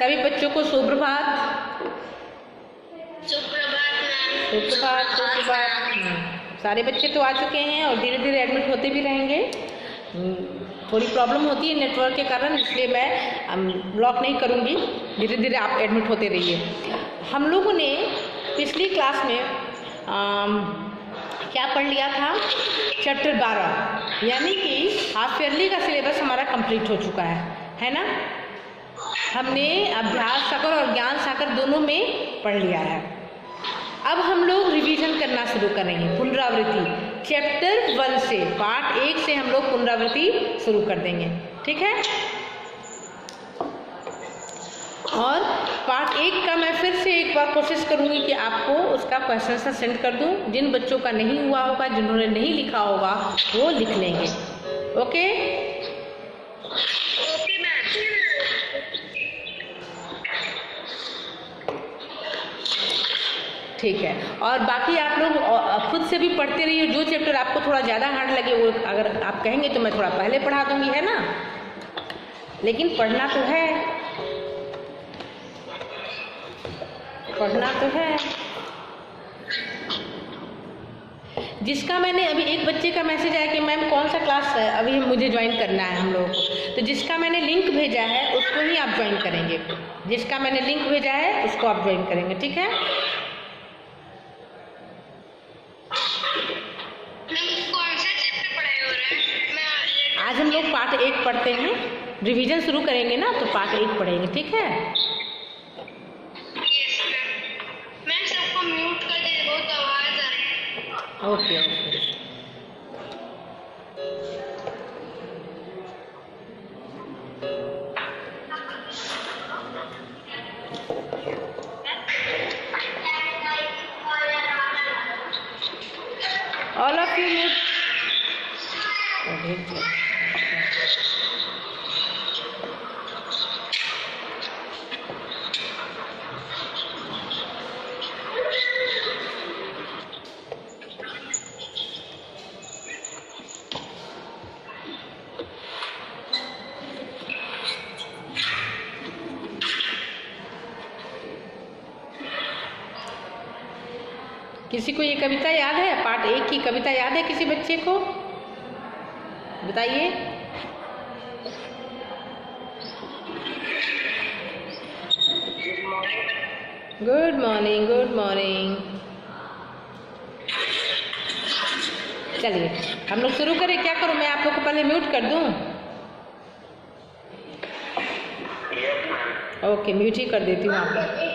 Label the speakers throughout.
Speaker 1: सभी बच्चों को सुप्रभात। सुप्रभात सुप्रभात। सारे बच्चे तो आ चुके हैं और धीरे धीरे एडमिट होते भी रहेंगे। थोड़ी प्रॉब्लम होती है नेटवर्क के कारण, इसलिए मैं ब्लॉक नहीं करूँगी। धीरे धीरे आप एडमिट होते रहिए। हम लोगों ने पिछली क्लास में क्या पढ़ लिया था? चैप्टर 12, यानी कि हाफ ईयरली का सिलेबस हमारा कंप्लीट हो चुका है ना। हमने अभ्यास सागर और ज्ञान सागर दोनों में पढ़ लिया है। अब हम लोग रिवीजन करना शुरू करेंगे, पुनरावृत्ति। चैप्टर 1 से, पार्ट 1 से हम लोग पुनरावृत्ति शुरू कर देंगे, ठीक है। और पार्ट 1 का मैं फिर से एक बार कोशिश करूंगी कि आपको उसका क्वेश्चन सा सेंड कर दूं। जिन बच्चों का नहीं हुआ होगा, जिन्होंने नहीं लिखा होगा, वो लिख लेंगे। ओके ठीक है। और बाकी आप लोग खुद से भी पढ़ते रहिए। जो चैप्टर आपको थोड़ा ज़्यादा हार्ड लगे वो अगर आप कहेंगे तो मैं थोड़ा पहले पढ़ा दूंगी, है ना। लेकिन पढ़ना तो है, पढ़ना तो है। जिसका मैंने अभी एक बच्चे का मैसेज आया कि मैम कौन सा क्लास अभी मुझे ज्वाइन करना है हम लोगों को, तो जिसका मैंने लिंक भेजा है उसको ही आप ज्वाइन करेंगे। जिसका मैंने लिंक भेजा है उसको आप ज्वाइन करेंगे, ठीक है। आज हम लोग पार्ट 1 पढ़ते हैं, रिवीजन शुरू करेंगे ना तो पार्ट 1 पढ़ेंगे, ठीक है।
Speaker 2: मैम सबको म्यूट कर दे, बहुत आवाज आ रही है।
Speaker 1: Okay okay. All of you mute. किसी को ये कविता याद है? पार्ट 1 की कविता याद है किसी बच्चे को? बताइए। Good morning, good morning. चलिए हम लोग शुरू करें। क्या करूं मैं? आप लोग को पहले म्यूट कर दूं? ओके, म्यूट ही कर देती हूँ आप लोग।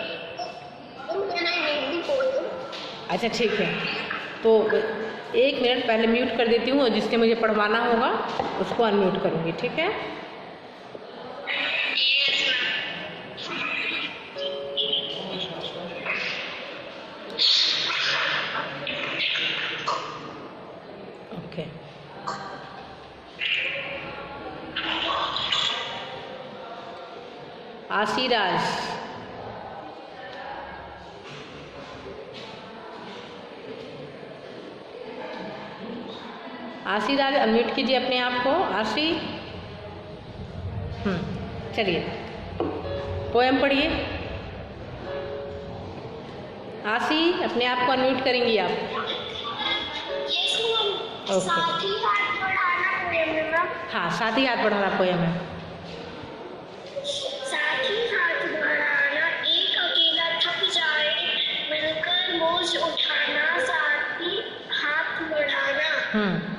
Speaker 1: अच्छा ठीक है, तो 1 मिनट पहले म्यूट कर देती हूँ और जिससे मुझे पढ़वाना होगा उसको अनम्यूट करूँगी, ठीक है। ओके, आशीराज। आशीराज अनम्यूट कीजिए अपने आप को। आशी, चलिए पोएम पढ़िए। आशी अपने आप को अनम्यूट करेंगी आप। ओके,
Speaker 2: साथ ही हाथ बढ़ाना पोएम है मैम।
Speaker 1: हाँ, साथ ही हाथ बढ़ाना पोएम है।
Speaker 2: साथ ही हाथ बढ़ाना, एक अकेला थक जाए, मिलकर बोझ उठाना, साथ ही हाथ बढ़ाना।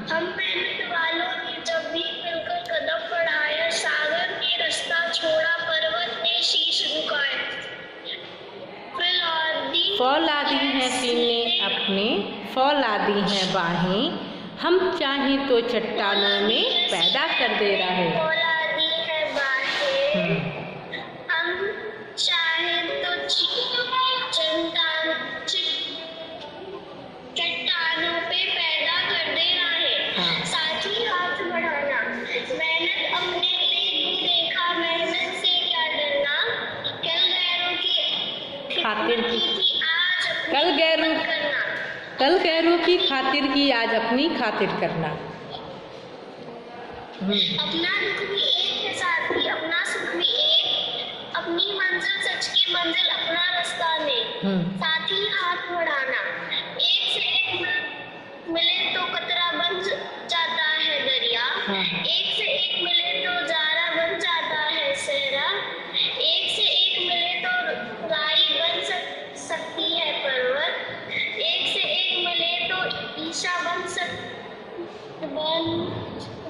Speaker 2: हम मेहनत वालों ने जब भी मिलकर कदम बढ़ाया, सागर ने रास्ता छोड़ा, पर्वत ने शीश झुकाए।
Speaker 1: फौलादी हैं सीने अपने, फौलादी हैं बाहें, हम चाहें तो चट्टानों में पैदा कर दे रहे।
Speaker 2: फौलादी है बाहें, हम चाहें तो चट्टानों पे पैदा कर दे रहे। साथ ही हाथ बढ़ाना, मेहनत अपने लिए देखा, मेहनत से क्या डरना,
Speaker 1: कल गैरों की खातिर की आज अपनी खातिर करना।
Speaker 2: अपना दुख भी एक है साथी, अपना सुख भी एक, अपनी मंजिल सच की मंजिल अपना रास्ता ने, साथ ही हाथ बढ़ाना। एक से एक मिले तो कतरा बन जाता है दरिया, एक से एक मिले तो जारा बन जाता है सहरा, एक से एक मिले तो राई बन सकती है पर्वत, एक से एक मिले तो ईशा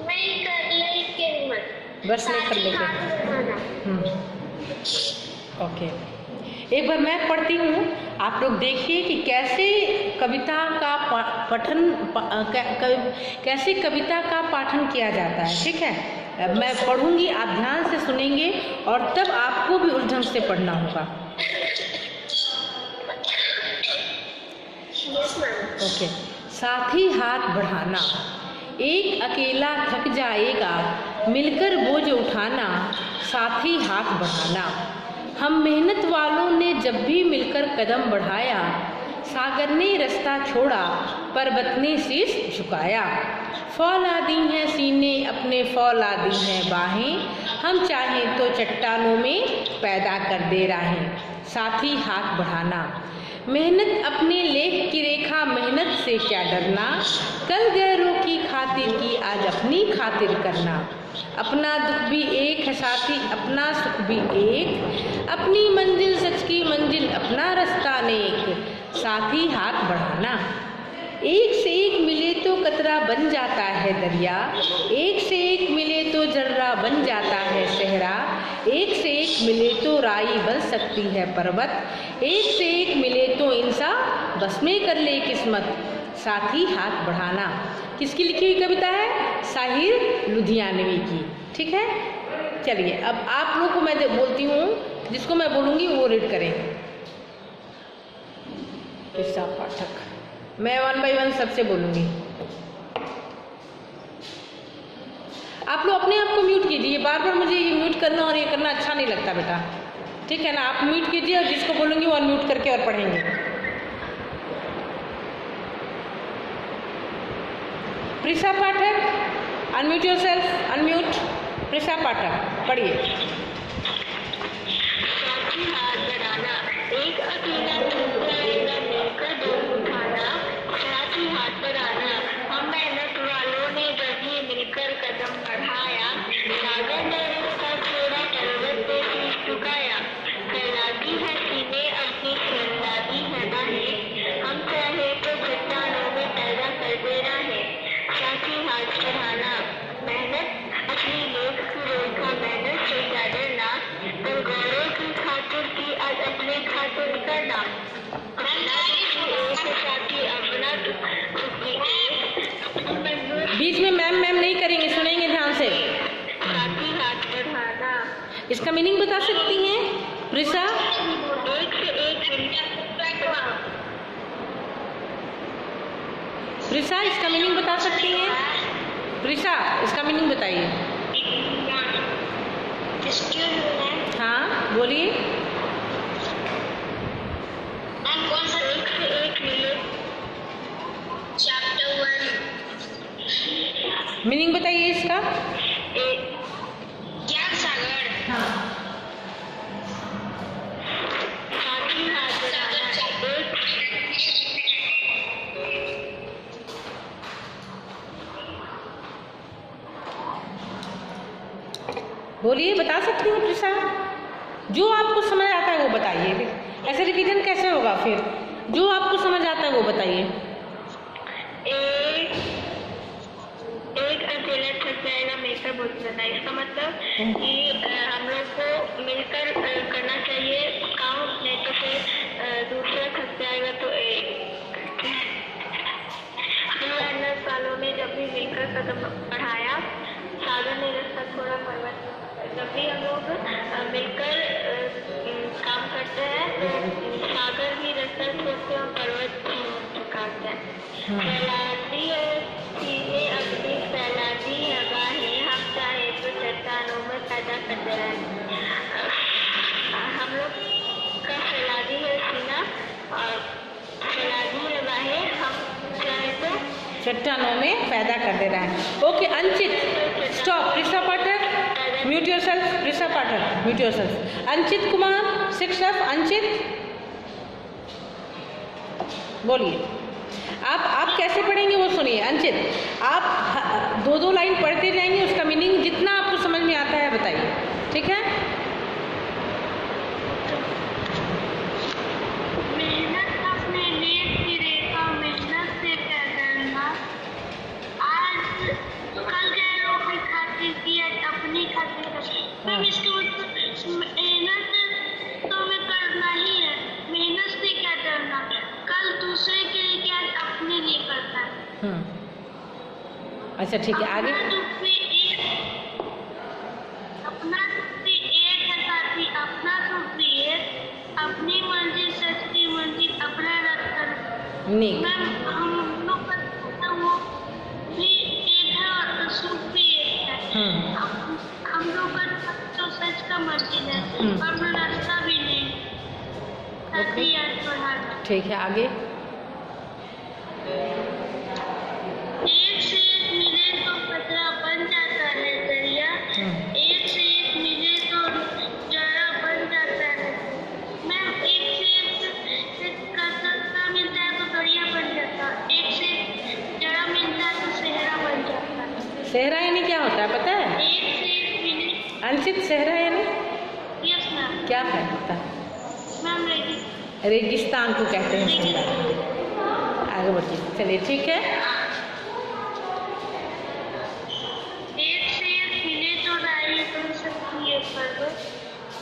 Speaker 2: वही कर ले किस्मत,
Speaker 1: बस नहीं कर लेते। ओके, एक बार मैं पढ़ती हूँ, आप लोग देखिए कि कैसे कविता का कैसे कविता का पाठन किया जाता है। ठीक है, मैं पढ़ूंगी, आप ध्यान से सुनेंगे और तब आपको भी उस ढंग से पढ़ना होगा। ओके, साथी हाथ बढ़ाना, एक अकेला थक जाएगा, मिलकर बोझ उठाना, साथी हाथ बढ़ाना। हम मेहनत वालों ने जब भी मिलकर कदम बढ़ाया, सागर ने रास्ता छोड़ा, पर्वत ने शीश झुकाया। फौला दी हैं सीने अपने, फौला दी हैं बाहें, हम चाहें तो चट्टानों में पैदा कर दे राहें, साथी हाथ बढ़ाना। मेहनत अपने लेख की रेखा, मेहनत से क्या डरना, कल गैरों की खातिर की आज अपनी खातिर करना। अपना दुख भी एक है साथी, अपना सुख भी एक, अपनी मंजिल सच की मंजिल, अपना रास्ता नेक, साथी हाथ बढ़ाना। एक से एक मिले तो कतरा बन जाता है दरिया, एक से एक मिले तो जर्रा बन जाता है सहरा, एक से एक मिले तो राई बन सकती है पर्वत, एक से एक मिले तो इंसान बस में कर ले किस्मत, साथी हाथ बढ़ाना। किसकी लिखी हुई कविता है? साहिर लुधियानवी की। ठीक है, चलिए अब आप लोगों को मैं बोलती हूँ, जिसको मैं बोलूँगी वो रीड करें। किस्सा पाठक, मैं 1 बाय 1 सबसे बोलूँगी। आप लोग अपने आप को म्यूट कीजिए, बार बार मुझे ये म्यूट करना और ये करना अच्छा नहीं लगता बेटा। ठीक है ना, आप म्यूट कीजिए और जिसको बोलूँगी वो अनम्यूट करके और पढ़ेंगे। प्रिसा पाठक, अनम्यूट योरसेल्फ, अनम्यूट। प्रिसा पाठक, पढ़िए।
Speaker 2: साथी हाथ बढ़ाना, एक अकेला थक जाएगा, मिलकर बोझ उठाना, साथी हाथ बढ़ाना। हम मेहनत वालों ने जब भी मिलकर कदम बढ़ाया, सागर ने रास्ता छोड़ा, पर्वत ने शीश झुकाया। फैलाती है सीने अपनी, फैलाती है बाहें, हम चाहे तो चट्टानों में पैदा कर दे राहें, साथी हाथ बढ़ाना। मेहनत अपनी लेख की रेखा, मेहनत से क्या डरना, कल गौरव की खातिर की आज अपने खातिर करना। अपना एक साथी, अपना
Speaker 1: बीच में मैम नहीं करेंगे, सुनेंगे ध्यान से।
Speaker 2: साथी हाथ बढ़ाना,
Speaker 1: इसका मीनिंग बता सकती हैं प्रिसा?
Speaker 2: एक से एक
Speaker 1: प्रिसा, इसका मीनिंग बता सकती हैं? प्रिसा, इसका मीनिंग बताइए। हाँ बोलिए।
Speaker 2: कौन सा? एक से एक मिले, चैप्टर 1।
Speaker 1: मीनिंग बताइए इसका।
Speaker 2: ज्ञान सागर।
Speaker 1: हाँ,
Speaker 2: साथी हाथ बढ़ाना,
Speaker 1: बोलिए, बता सकती हैं प्रिसा? जो आपको समझ आता है वो बताइए, ऐसे रिवीजन कैसे होगा फिर? जो आपको समझ आता है वो बताइए।
Speaker 2: एक अकेला थक जाएगा, मिलकर बोझ उठाना। इसका मतलब कि हम लोग को मिलकर करना चाहिए काम, नहीं तो फिर दूसरा थक जाएगा। तो मेहनत वालों ने जब भी मिलकर कदम बढ़ाया, सागर ने रास्ता छोड़ा, पर्वत। जब भी हम लोग मिलकर काम करते हैं तो सागर भी रास्ता छोड़ते हैं और पर्वत झुकाते हैं। फैलाती है चीजें अपनी, फैलाती है बाहें, हम चाहे तो चट्टानों में पैदा करते रहें। हम लोग का फैलाती है सीना और फैलाती है बाहें, हम चाहे तो
Speaker 1: चट्टानों में पैदा कर दे रहा है। Okay Anchit, stop. Prisa Pathak, mute yourself. Prisha Pathak, mute yourself. Anchit Kumar 6F, Anchit बोलिए। आप कैसे पढ़ेंगे वो सुनिए। अंचित, आप 2-2 लाइन पढ़ते जाएंगे, उसका मीनिंग जितना आपको समझ में आता है बताइए, ठीक है?
Speaker 2: मेहनत अपने नेक की रेखा मेहनत से तय करना। आज कल के लोग की खातिर किया अपनी खातिर। मैम इसका मतलब मेहनत तो हमें करना ही है, मेहनत से क्या करना, कल दूसरे के लिए क्या अपने लिए करता है।
Speaker 1: अच्छा ठीक है, आगे।
Speaker 2: अपना दुख भी एक है साथी, अपना सुख भी एक, अपनी मंजिल सच की मंजिल अपना रखकर। मैम हम लोग का वो भी एक है और सुख भी एक है। हम लोग का तो सच का मंजिल है और रास्ता भी नहीं।
Speaker 1: ठीक है, आगे।
Speaker 2: एक से एक मिले तो कचरा बन जाता है दरिया, एक से एक मिले तो जरा बन जाता है। मैम एक से एक कचरा मिलता है तो दरिया बन जाता है, एक से एक जरा मिलता है तो सहरा बन जाता है।
Speaker 1: सहरा यानी क्या होता है पता है?
Speaker 2: एक से एक मिले।
Speaker 1: अंशित, सहरा यानी?
Speaker 2: Yes ma'am. क्या
Speaker 1: होता है
Speaker 2: मैम?
Speaker 1: रेगिस्तान को कहते हैं सहरा। आगे बढ़िए, चलिए ठीक है।
Speaker 2: एक से एक मिले तो राही बन सकती है पर्वत,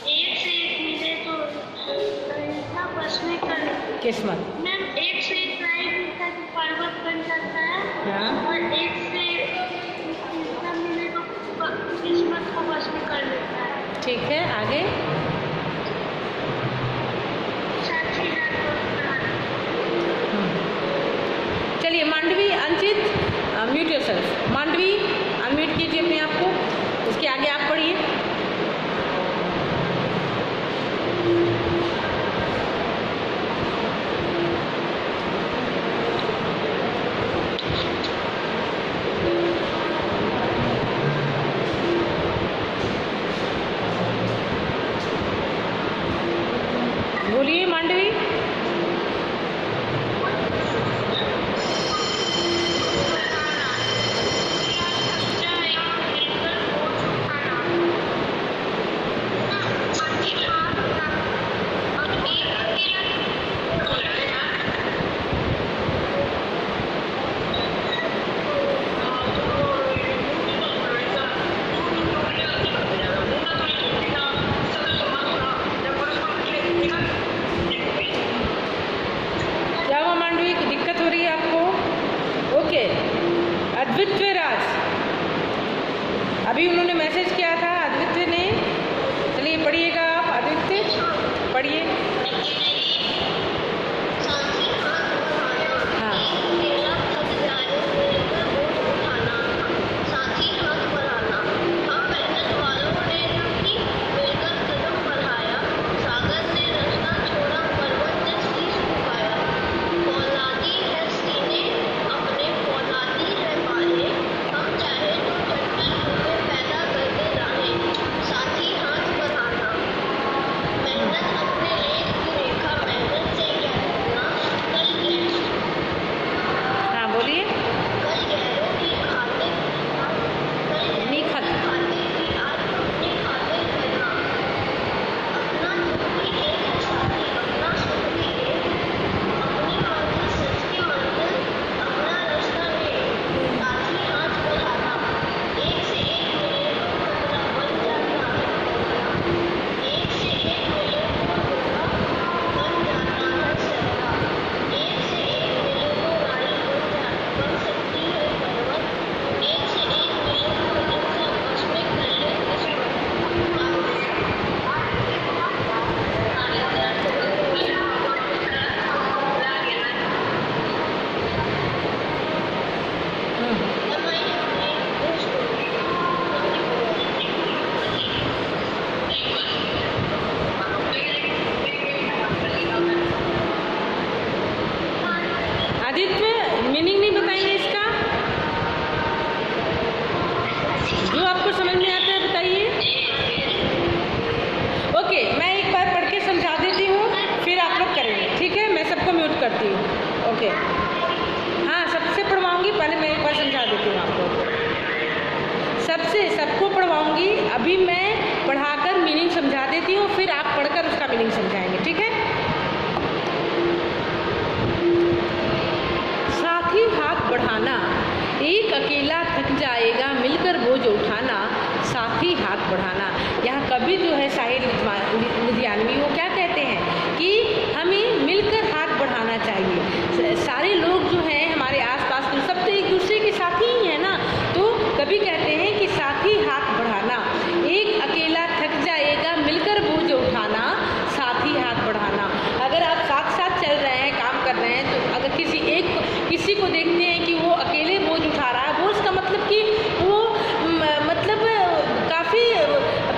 Speaker 2: एक से एक मिले तो अहिंसा बस में कर
Speaker 1: किस्मत।
Speaker 2: मैम एक से एक राही मिलता है तो पर्वत बन जाता है, और एक से अहिंसा मिले तो किस्मत को बस में कर लेता है।
Speaker 1: ठीक है, आगे। चलिए Mandavi, Anchit mute yourself. Mandavi unmute कीजिए अपने आप को, उसके आगे आप पढ़िए। बोलिए मांडवी। अद्वित्य राज, अभी उन्होंने मैसेज किया था अद्वित्य ने। चलिए पढ़िएगा आप, अद्वित्य पढ़िए। ओके, मैं एक बार पढ़ के समझा देती हूँ, फिर आप लोग करेंगे, ठीक है। मैं सबको म्यूट करती हूँ। ओके, हाँ, सबसे पढ़वाऊँगी, पहले मैं एक बार समझा देती हूँ आप लोग को। सबको पढ़वाऊँगी, अभी मैं पढ़ाकर मीनिंग समझा देती हूँ, फिर आप पढ़कर उसका मीनिंग समझाएंगे, ठीक है। साथी हाथ बढ़ाना, एक अकेला थक जाएगा मिलकर बोझ उठाना, साथी हाथ बढ़ाना। यहाँ कवि जो है शाहिर लुधियानवी, वो क्या कहते हैं कि हमें मिलकर हाथ बढ़ाना चाहिए। सारे लोग जो हैं हमारे आसपास के सब तो एक दूसरे के साथी ही हैं ना, तो कवि कहते हैं कि साथी हाथ बढ़ाना, एक अकेला थक जाएगा मिलकर बोझ उठाना, साथी हाथ बढ़ाना। अगर आप साथ साथ चल रहे हैं, काम कर रहे हैं, तो अगर किसी को देखते हैं कि वो अकेले बोझ उठा रहा है, वो उसका मतलब कि वो मतलब काफ़ी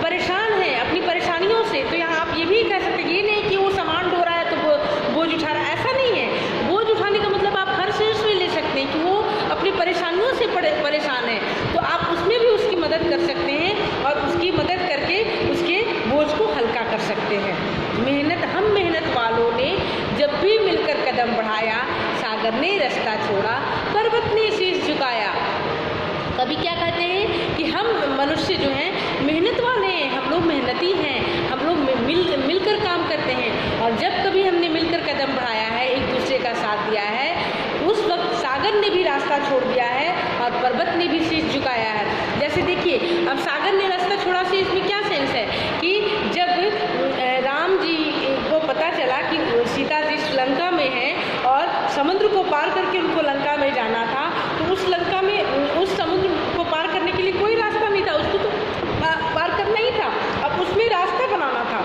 Speaker 1: परेशान है अपनी परेशानियों से, तो यहाँ आप ये भी कह सकते हैं, ये नहीं कि वो सामान ढो रहा है तो वो बोझ उठा रहा है, ऐसा नहीं है। बोझ उठाने का मतलब आप हर सेंस में ले सकते हैं कि वो अपनी परेशानियों से परेशान है, तो आप उसमें भी उसकी मदद कर सकते हैं और उसकी मदद करके उसके बोझ को हल्का कर सकते हैं। मेहनत वालों ने जब भी मिलकर कदम बढ़ाया, सागर ने रास्ता छोड़ा, पर्वत ने शीश झुकाया। कभी क्या कहते हैं कि हम मनुष्य जो हैं मेहनत वाले हैं, हम लोग मेहनती हैं, हम लोग मिलकर काम करते हैं, और जब कभी हमने मिलकर कदम बढ़ाया है, एक दूसरे का साथ दिया है, उस वक्त सागर ने भी रास्ता छोड़ दिया है और पर्वत ने भी शीश झुकाया है। जैसे देखिए, अब सागर ने रास्ता छोड़ा से इसमें क्या सेंस है कि जब राम जी को पता चला कि सीता जी लंका में हैं और समुद्र को पार करके उनको लंका में जाना था, तो उस लंका में उस समुद्र को पार करने के लिए कोई रास्ता नहीं था, उसको तो पार करना ही था, अब उसमें रास्ता बनाना था।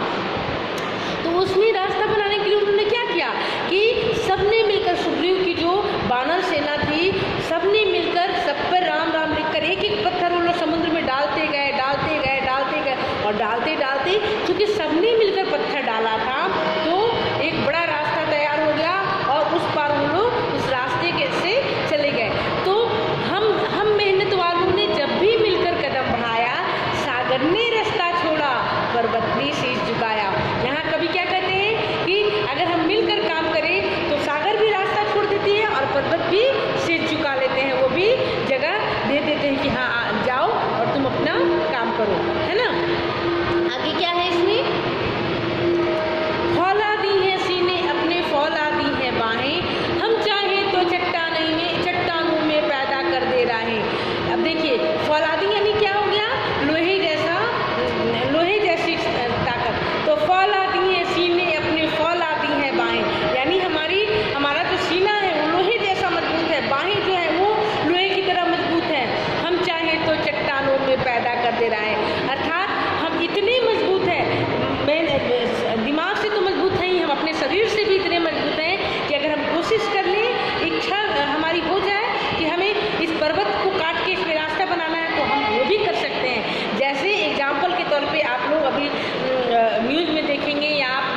Speaker 1: तो उसमें रास्ता बनाने के लिए उन्होंने क्या किया कि सबने मिलकर, सुग्रीव की जो वानर सेना थी, सबने मिलकर सब पर राम राम लिखकर एक एक पत्थर वो लोग समुद्र में डालते गए और डालते क्योंकि सबने मिलकर पत्थर डाला था, तो एक बड़ा रास्ता तैयार हो गया और उस पार वो लोग उस रास्ते से चले गए। तो हम मेहनत वालों ने जब भी मिलकर कदम बढ़ाया, सागर ने रास्ता छोड़ा, पर्वत ने शीश झुकाया। यहाँ कभी क्या कहते हैं कि अगर हम मिलकर काम करें तो सागर भी रास्ता छोड़ देती है और पर्वत भी शीश झुका लेते हैं, वो भी जगह दे देते हैं कि हाँ जाओ और तुम अपना काम करो, है ना। आगे क्या है इसमें, फौला दी है सीने अपने, फौला दी है बाहें, हम चाहे तो चट्टानों में पैदा कर दे राहें। अब देखिए, फौलादी यानी क्या हो गया, लोहे जैसी ताकत। तो फौला दी है सीने अपने, फौला दी है बाहें, यानी हमारा जो सीना है वो लोहे जैसा मजबूत है, बाहें जो है वो लोहे की तरह मजबूत है। हम चाहे तो चट्टानों में पैदा कर दे राहें, अर्थात हम इतने मजबूत हैं, दिमाग से तो मजबूत हैं ही, हम अपने शरीर से भी इतने मजबूत हैं कि अगर हम कोशिश कर लें, इच्छा हमारी हो जाए कि हमें इस पर्वत को काट के इसमें रास्ता बनाना है, तो हम वो भी कर सकते हैं। जैसे एग्जाम्पल के तौर पे आप लोग अभी न्यूज़ में देखेंगे या आप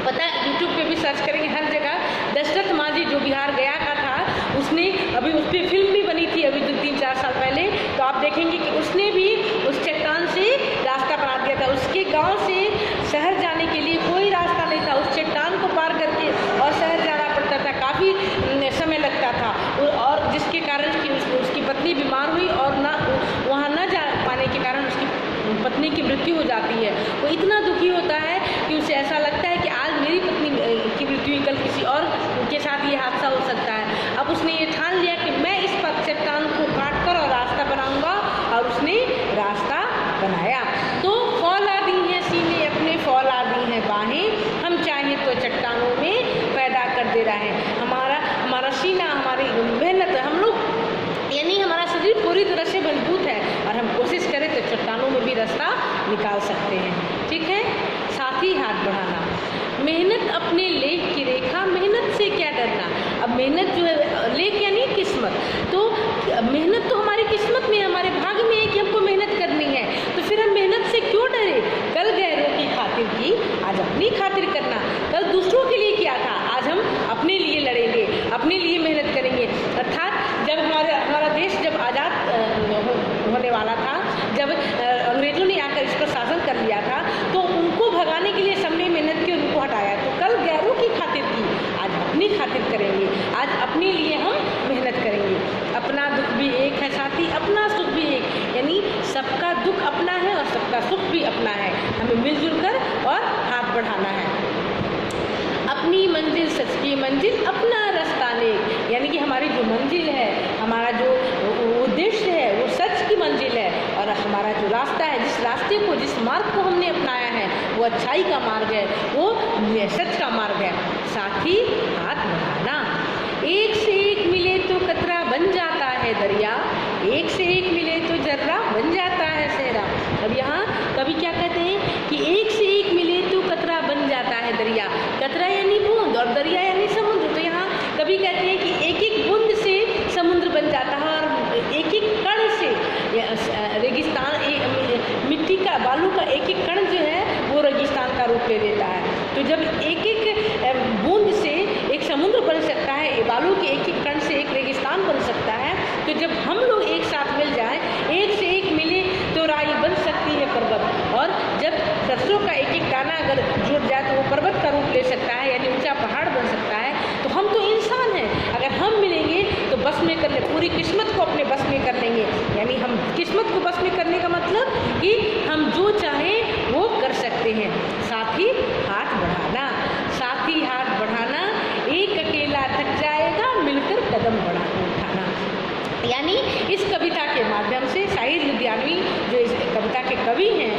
Speaker 1: पता यूट्यूब पे भी सर्च करेंगे, हर जगह दशरथ मांझी जो बिहार गया का था, उसने अभी उस पर फिल्म भी बनी थी अभी 3-4 साल पहले, तो आप देखेंगे कि उसने भी उस चट्टान से रास्ता बना दिया था। उसके गांव से शहर जाने के लिए कोई रास्ता नहीं था, उस चट्टान को पार करके और शहर जाना पड़ता था, काफ़ी समय लगता था, और जिसके कारण कि उसकी पत्नी बीमार हुई और वहाँ न जा पाने के कारण उसकी पत्नी की मृत्यु हो जाती है। वो इतना दुखी होता है कि उसे ऐसा लगता है कि आज मेरी पत्नी की मृत्यु, कल किसी और के साथ ये हादसा हो सकता है। अब उसने ये ठान लिया कि मैं इस चट्टान को काट कर और रास्ता बनाऊंगा, और उसने रास्ता बनाया। तो फौला दी है सीने अपने, फौला दी है बाहें, हम चाहें तो चट्टानों में पैदा कर दे रहे हैं। हमारा सीना, हमारी मेहनत, हम लोग यानी हमारा शरीर पूरी तरह से मजबूत है, और हम कोशिश करें तो चट्टानों में भी रास्ता निकाल सकते हैं, ठीक है। साथ ही हाथ बढ़ाना, मेहनत अपने लेख की रेखा, मेहनत से क्या डरना। अब मेहनत जो है, लेख यानी किस्मत, तो मेहनत तो हमारी किस्मत में, हमारे भाग में है कि हमको मेहनत करनी है, तो फिर हम मेहनत से क्यों डरे। कल गैरों की खातिर की, आज अपनी खातिर करना। कल दूसरों के लिए किया था, आज हम अपने लिए लड़ेंगे, अपने लिए मेहनत करेंगे। अर्थात जब हमारा देश जब आज़ाद होने वाला था, जब अंग्रेज़ों ने आकर इसको शासन कर लिया था, तो उनको अपने लिए हम मेहनत करेंगे। अपना दुख भी एक है साथी, अपना सुख भी एक, यानी सबका दुख अपना है और सबका सुख भी अपना है। हमें मिलजुल कर और हाथ बढ़ाना है। अपनी मंजिल सच की मंजिल, अपना रास्ता नेक, यानी कि हमारी जो मंजिल है, हमारा जो उद्देश्य है वो सच की मंजिल है, और हमारा जो रास्ता है, जिस रास्ते को, जिस मार्ग को हमने अपनाया है वो अच्छाई का मार्ग है, वो सच का मार्ग है। साथ ही हाथ बढ़ाना, एक से एक मिले तो कतरा बन जाता है दरिया, एक से एक मिले तो जर्रा बन जाता है सहरा। अब यहाँ कवि क्या कहते हैं कि एक से एक मिले तो कतरा बन जाता है दरिया। कतरा यानी बूंद और दरिया यानी समुद्र। तो यहाँ कवि कहते हैं कि एक एक बूंद से समुद्र बन जाता है, और एक एक कण से रेगिस्तान, मिट्टी का, बालू का एक एक कण जो है वो रेगिस्तान का रूप ले लेता है। तो जब एक एक बूंद से एक समुद्र बन सकता है, बालू के एक एक कण से एक रेगिस्तान बन सकता है, तो जब हम लोग एक साथ मिल जाएं, एक से एक मिले तो राई बन सकती है पर्वत, और जब सरसों का एक एक दाना अगर जुड़ जाए तो वो पर्वत का रूप ले सकता है, यानी ऊंचा पहाड़ बन सकता है। तो हम तो इंसान हैं, अगर हम मिलेंगे तो बस में कर ले, पूरी किस्मत को अपने बस में कर लेंगे। यानी हम किस्मत को बस में करने का मतलब कि हम जो चाहें वो कर सकते हैं। साथ ही हाथ बढ़ाना, साथ ही हाथ बढ़ाना, एक अकेला थक जाएगा मिलकर कदम उठाना। यानी इस कविता के माध्यम से शाहिद लुधियानवी जो इस कविता के कवि हैं,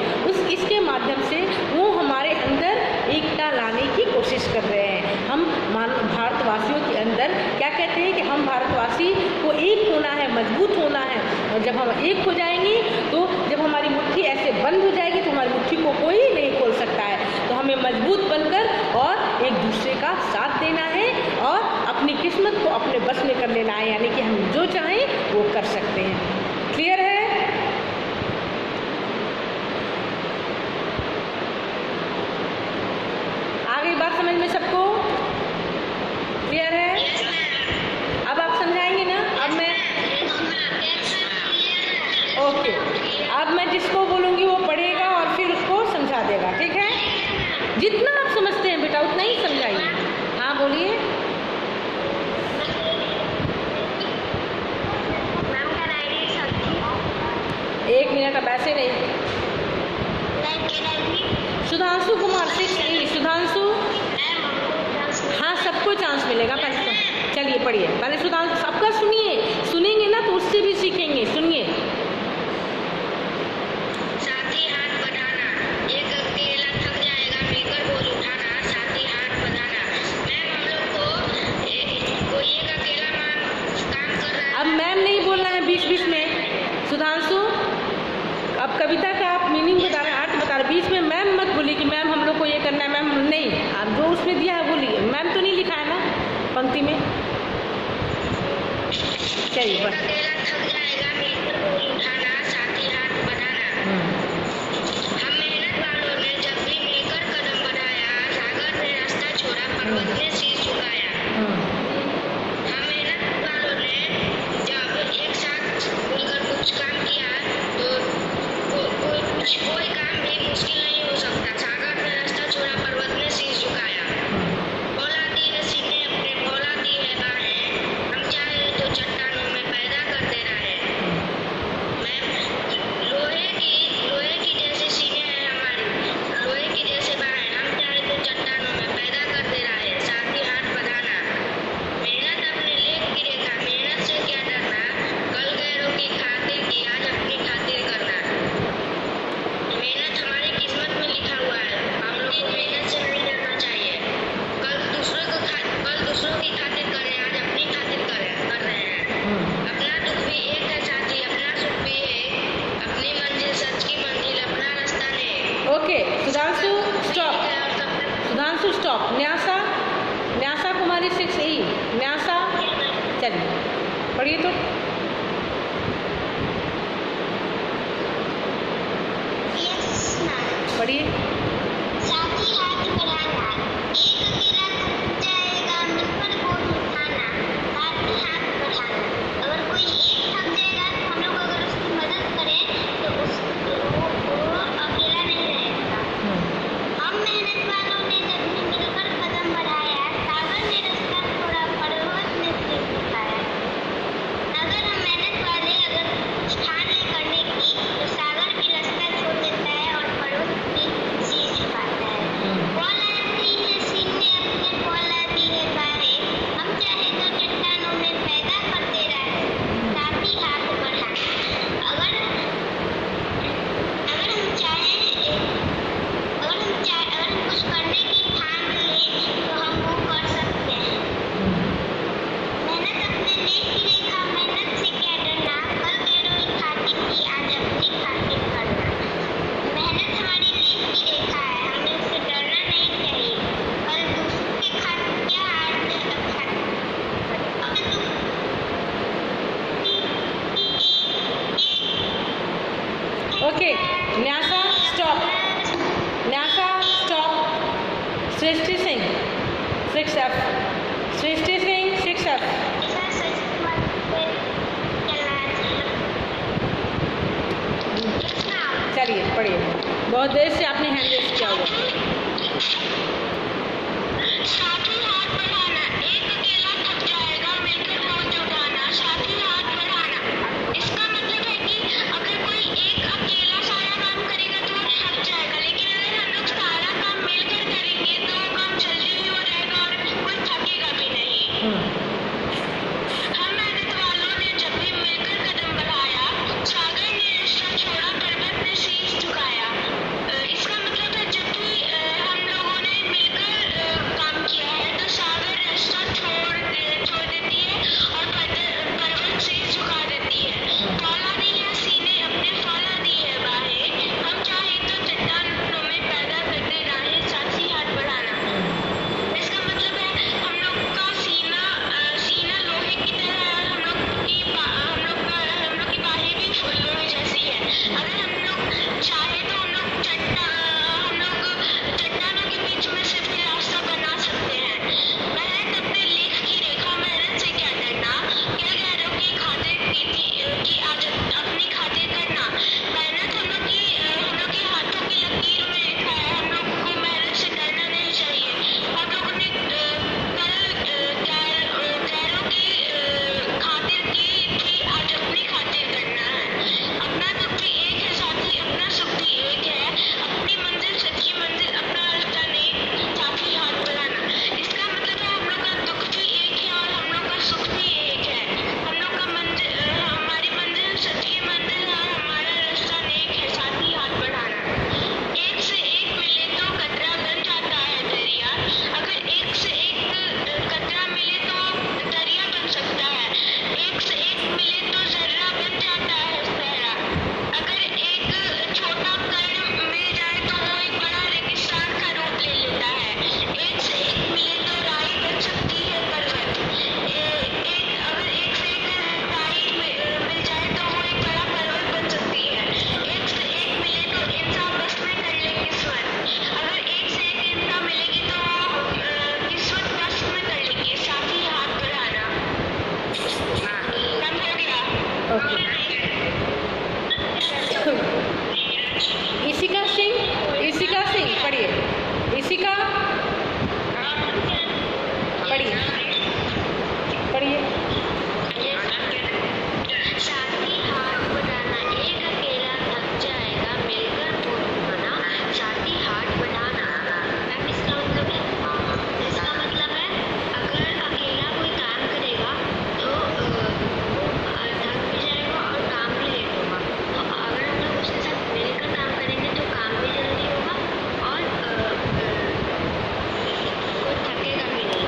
Speaker 1: इसके माध्यम से वो हमारे अंदर एकता लाने की कोशिश कर रहे हैं। हम भारतवासियों के अंदर क्या कहते हैं कि हम भारतवासी को एक होना है, मजबूत होना है, और जब हम एक हो जाएंगे तो जब हमारी मुट्ठी ऐसे बंद हो जाएगी तो हमारी मुट्ठी को कोई नहीं खोल सकता है। तो हमें मजबूत बनकर और एक दूसरे का साथ देना है और अपनी किस्मत को अपने बस में कर लेना है, यानी कि हम जो चाहें वो कर सकते हैं। क्लियर है? आगे बात समझ में सबको क्लियर है? अब आप समझाएंगे ना? अब मैं ओके, अब मैं जिसको बोलूँगी वो पढ़ेगा और फिर उसको समझा देगा, ठीक है? जितना आप समझते हैं बेटा उतना ही समझाइए। हाँ बोलिए। एक मिनट, अब ऐसे नहीं। सुधांशु कुमार 6A। सुधांशु, हाँ सबको चांस मिलेगा। पहले तो चलिए पढ़िए, पहले सुधांशु सबका सुनिए, सुनेंगे ना तो उससे भी सीखेंगे। सुनिए। अब मैम नहीं बोलना है बीच बीच में। सुधांशु, अब कविता का आप मीनिंग बता रहे हैं, अर्थ बता रहे, बीच में मैम मत बोलिए कि मैम हम लोग को ये करना है। मैम नहीं, आप जो उसमें दिया है बोलिए। मैम तो नहीं लिखा है ना पंक्ति में। चलिए बस।
Speaker 2: कोई काम भी मुश्किल नहीं हो सकता। सागर ने रास्ता छोड़ा, पर्वत ने शीश झुकाया। फौलादी है सीने अपने, फौलादी है बाहें, हम चाहे तो चट्टानों में पैदा कर दे रहा है। मैं लोहे की जैसे सीने हैं हमारी, लोहे की जैसे बाहें, हम चाहे तो चट्टानों में पैदा कर दे रहा है। साथ ही हाथ बढ़ाना, मेहनत अपने लेख की रेखा, मेहनत से क्या डरना, कल गैरों की खातिर की आज अपनी खातिर करना। मेहनत हमारी किस्मत में लिखा हुआ है, हम लोग को मेहनत से नहीं डरना चाहिए। कल दूसरों की खातिर करें, आज अपनी खातिर कर रहे हैं। अपना दुख भी एक है साथी, अपना सुख भी एक, अपनी मंजिल सच की मंजिल, अपना रास्ता नेक।
Speaker 1: Okay Sudhanshu stop. Sudhanshu stop. Nyasa Kumari 6A। Nyasa चलिए पढ़िए तो। पढ़िए।
Speaker 2: साथी हाथ बढ़ाना, एक अकेला थक जाएगा मिलकर बोझ उठाना। साथी हाथ बढ़ाना, अगर कोई एक थक जाएगा तो हम लोग अगर उसकी मदद करें तो वो अकेला नहीं रहेगा। हम मेहनत वालों ने जब भी मिलकर कदम बढ़ाया, सागर ने रास्ता छोड़ा, पर्वत ने शीश
Speaker 1: सृष्टि सिंह 6F, सृष्टि सिंह 6F। चलिए पढ़िए, बहुत देर से आपने हैंड रेस किया हुआ।
Speaker 2: साथी हाथ बढ़ाना, एक अकेला थक जाएगा, मिलकर बोझ उठाना, साथी हाथ बढ़ाना। इसका मतलब है कि अगर कोई एक अकेला सारा काम करेगा तो वो थक जाएगा, लेकिन अगर हम लोग सारा काम मिलकर करेंगे तो वो काम जल्दी भी हो जाएगा और कोई थकेगा भी नहीं। हम मेहनत वालों ने जब भी मिलकर कदम बढ़ाया, सागर ने रिश्ता छोड़ा, पर्वत ने शीश झुकाया। इसका मतलब है जब भी हम लोगों ने मिलकर काम किया है तो सागर रास्ता छोड़ देती है और पर्वत शीश झुका देती है। फौला दी है सीने अपने, फौला दी है बाहें, हम चाहे तो चट्टानों में पैदा करते राहें, साथी हाथ बढ़ाना। इसका मतलब है हम लोग का सीना लोहे की तरह है, हम लोग की बाहें भी लोहे जैसी है। अगर हम लोग चाहे तो हम लोग चट्टानों के बीच में से भी रास्ता बना सकते हैं। मेहनत अपने लेख की रेखा, मेहनत से क्या डरना, क्या गैरों की खातिर की आदत अपनी खातिर करना। मेहनत हम लोग की हाथों की लकीर में लिखा है, हम लोग को मेहनत से डरना नहीं चाहिए। हम लोगों ने गैरों की खातिर की थी, आज अपनी खातिर करना है। अपना दुख भी एक है साथी, अपना सुख भी एक है, अपनी मंजिल सच्ची मंजिल, अपना रास्ता नेक, साथी हाथ बढ़ाना। इसका मतलब है हम लोग का दुख भी एक है और हम लोग का सुख भी एक है। हम लोग का हमारी मंजिल सच्ची मंजिल है और हमारा रास्ता नेक है, साथी हाथ बढ़ाना। एक से एक मिले तो कतरा बन जाता है दरिया, अगर एक से एक कतरा मिले तो दरिया बन सकता है। एक से एक मिले तो जर्रा बन जाता है सहरा, अगर एक छोटा कण मिल जाए तो वो एक बड़ा रेगिस्तान का रूप ले लेता है। एक से एक मिले तो राई बन सकती है पर्वत, अगर एक से एक राई मिल जाए तो वो एक बड़ा पर्वत बन सकती है। एक से एक मिले तो इंसान बस में कर ले किस्मत, अगर एक से एक इंसान मिलेगी तो वो किस्मत बस में कर लेगी, साथी हाथ बढ़ाना। कम हो गया।
Speaker 1: ओके। इशिका सिंह पढ़िए, इशिका पढ़िए।
Speaker 2: साथी हाथ बढ़ाना, एक अकेला थक जाएगा, मिलकर बोझ उठाना, साथी हाथ बढ़ाना। मैम इसका मतलब है अगर अकेला कोई काम करेगा तो वो थक भी जाएगा और काम भी लेट होगा। तो अगर हम लोग उसके साथ मिलकर काम करेंगे तो काम भी जल्दी होगा और कोई थकेगा भी नहीं।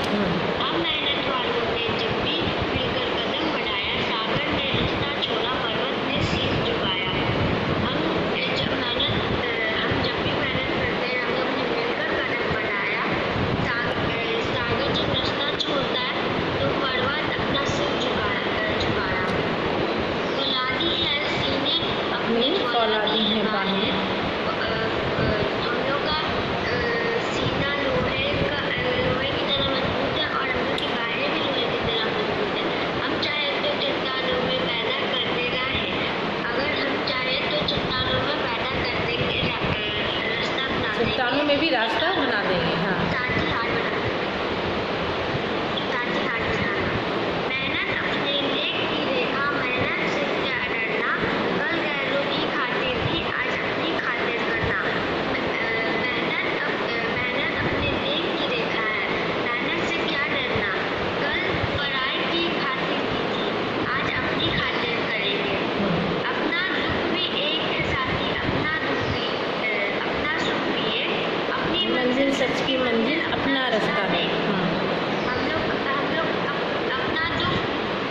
Speaker 2: हम मेहनत वालों ने जब भी मिलकर कदम बढ़ाया, सागर ने रास्ता छोड़ा, पर्वत ने शीश झुकाया। हम जब भी मेहनत करते हैं, हम लोग ने मिलकर कदम बढ़ाया, सागर जब रास्ता छोड़ता है तो पर्वत अपना सिर झुकाया। फौलादी है सीने अपनी, फौलादी है बाहें। हम लोग का सीना लोहे की तरह मजबूत है और हम लोग की बाहें भी लोहे की तरह मजबूत है। हम चाहे तो चट्टानों में पैदा करते राहें, अगर हम चाहे तो चट्टानों में पैदा कर देंगे, रास्ता बना देंगे,
Speaker 1: चट्टानों में भी रास्ता बना देंगे। हाँ,
Speaker 2: साथी हाथ बढ़ाना। मेहनत अपने लेख की रेखा, मेहनत से क्या डरना, कल गैरों की खातिर थी, आज अपनी खातिर करना। मेहनत अपने लेख की रेखा है, मेहनत से क्या डरना, कल पराई की खातिर की थी, आज अपनी खातिर करेंगे। अपना दुख भी एक है साथी, अपना सुख भी एक, अपनी
Speaker 1: मंजिल सच की मंजिल, अपना रास्ता नेक।
Speaker 2: हम लोग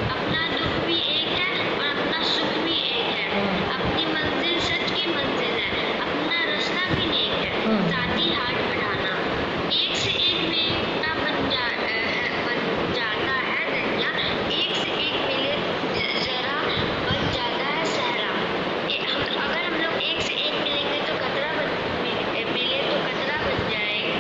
Speaker 2: अपना दुख भी एक है और अपना सुख भी एक है, अपनी मंजिल सच की मंजिल है, अपना रास्ता भी नेक है, साथी हाथ बढ़ाना। एक से एक मिलता बन जाता है दरिया, एक से एक मिले जरा बन जाता है सहरा। अगर हम लोग एक से एक मिलेंगे तो मिले तो कतरा बन जाएगा,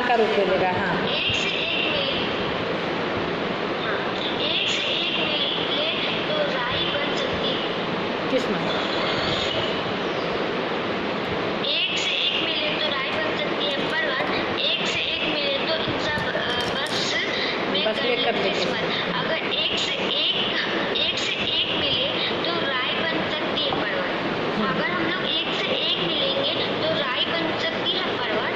Speaker 1: का रूप ले लेगा। हाँ,
Speaker 2: एक से एक मिले तो राई बन सकती है।
Speaker 1: किस्मत।
Speaker 2: एक से एक मिले तो राई बन सकती है पर्वत, एक से एक मिले तो इंसान बस में कर ले किस्मत। अगर एक से एक मिले तो राई बन सकती है पर्वत। अगर हम लोग एक से एक मिलेंगे तो राई बन सकती है पर्वत,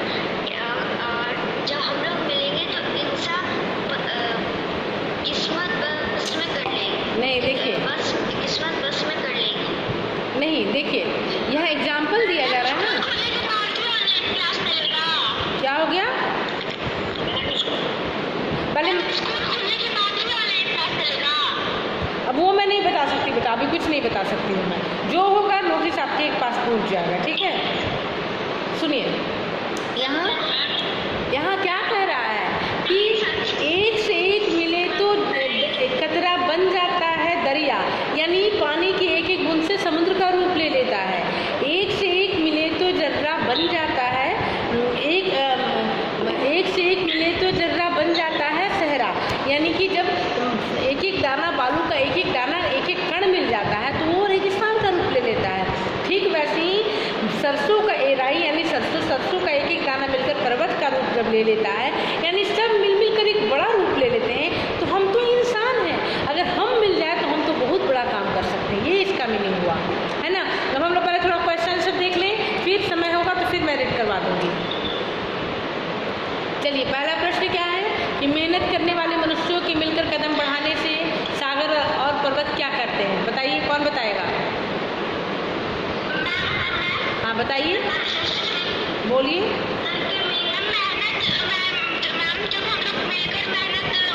Speaker 2: और जब हम लोग मिलेंगे तो इंसान किस्मत बस में कर लेंगे।
Speaker 1: नहीं देखिए,
Speaker 2: किस्मत बस में कर लेंगे।
Speaker 1: नहीं देखिए, यह एग्जाम्पल दिया जा रहा है ना। क्या हो गया? पहले अब वो मैं नहीं बता सकती बेटा, अभी कुछ नहीं बता सकती हूँ मैं। जो होगा नोटिस आपके पास पहुँच जाएगा, ठीक है? सुनिए, यहाँ क्या कह रहा है कि एक से एक मिले तो कतरा बन जाता है दरिया, यानी पानी की एक एक बूंद से समुद्र का रूप ले लेता है। एक से एक मिले तो जर्रा बन जाता है, एक से एक मिले तो जर्रा बन जाता है सहरा, यानी कि जब एक एक दाना बालू का एक एक दाना एक एक कण मिल जाता है तो वो रेगिस्तान का रूप ले लेता है। ठीक वैसे ही सरसों का एराई यानी सरसों का एक एक दाना मिलकर पर्वत का रूप जब ले लेता है, यानी सब मिल कर एक बड़ा रूप ले लेते हैं। तो हम तो इंसान हैं, अगर हम मिल जाए तो हम तो बहुत बड़ा काम कर सकते हैं। ये इसका मीनिंग हुआ, है ना? अब हम लोग पहले थोड़ा क्वेश्चन सब देख लें, फिर समय होगा तो फिर मैं रीड करवा दूँगी। चलिए, पहला प्रश्न क्या है कि मेहनत करने वाले मनुष्यों के मिलकर कदम बढ़ाने से सागर और पर्वत क्या करते हैं? बताइए, कौन बताएगा? हाँ बताइए, बोलिए।
Speaker 2: जब हम लोग मिलकर मेहनत